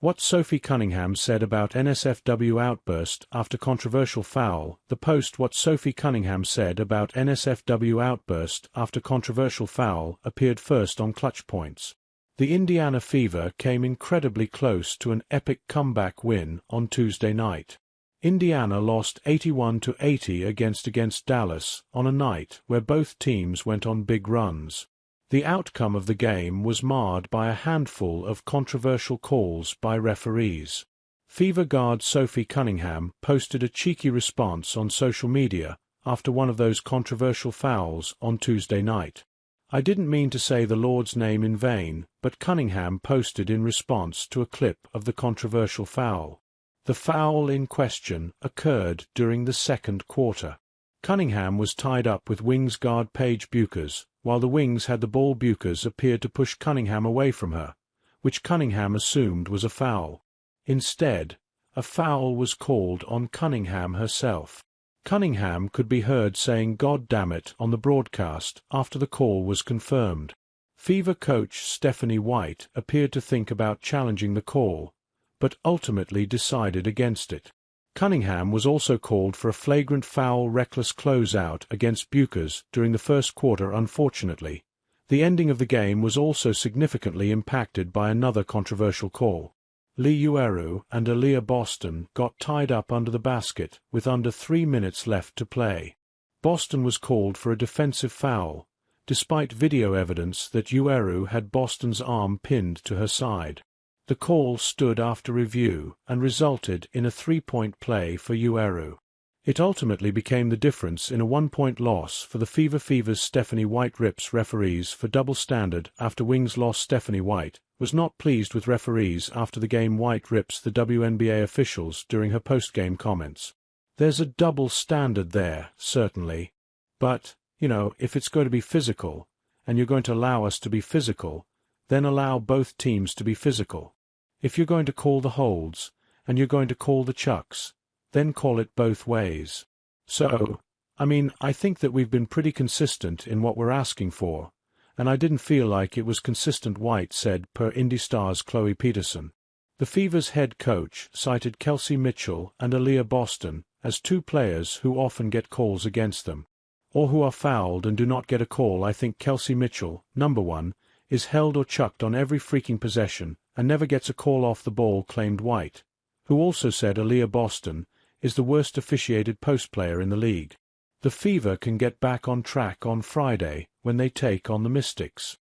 What Sophie Cunningham said about NSFW outburst after controversial foul. The post What Sophie Cunningham said about NSFW outburst after controversial foul appeared first on Clutch Points. The Indiana Fever came incredibly close to an epic comeback win on Tuesday night. Indiana lost 81-80 against Dallas on a night where both teams went on big runs. The outcome of the game was marred by a handful of controversial calls by referees. Fever guard Sophie Cunningham posted a cheeky response on social media after one of those controversial fouls on Tuesday night. "I didn't mean to say the Lord's name in vain," but Cunningham posted in response to a clip of the controversial foul. The foul in question occurred during the second quarter. Cunningham was tied up with Wings guard Paige Bueckers. While the Wings had the ball, Bueckers appeared to push Cunningham away from her, which Cunningham assumed was a foul. Instead, a foul was called on Cunningham herself. Cunningham could be heard saying "God damn it" on the broadcast after the call was confirmed. Fever coach Stephanie White appeared to think about challenging the call, but ultimately decided against it. Cunningham was also called for a flagrant foul reckless closeout against Bueckers during the first quarter. Unfortunately, the ending of the game was also significantly impacted by another controversial call. Lee Ueru and Aaliyah Boston got tied up under the basket with under 3 minutes left to play. Boston was called for a defensive foul, despite video evidence that Ueru had Boston's arm pinned to her side. The call stood after review and resulted in a 3-point play for Ueru. It ultimately became the difference in a 1-point loss for the Fever's Stephanie White rips referees for double standard after Wings loss. Stephanie White was not pleased with referees after the game. White rips the WNBA officials during her post-game comments. "There's a double standard there, certainly. But, if it's going to be physical, and you're going to allow us to be physical, then allow both teams to be physical. If you're going to call the holds, and you're going to call the chucks, then call it both ways." So, I think that we've been pretty consistent in what we're asking for, and I didn't feel like it was consistent, White said per Indy Star's Chloe Peterson. The Fever's head coach cited Kelsey Mitchell and Aaliyah Boston as two players who often get calls against them, or who are fouled and do not get a call. "I think Kelsey Mitchell, number one, is held or chucked on every freaking possession and never gets a call off the ball," claimed White, who also said Aaliyah Boston is the worst officiated post player in the league. The Fever can get back on track on Friday when they take on the Mystics.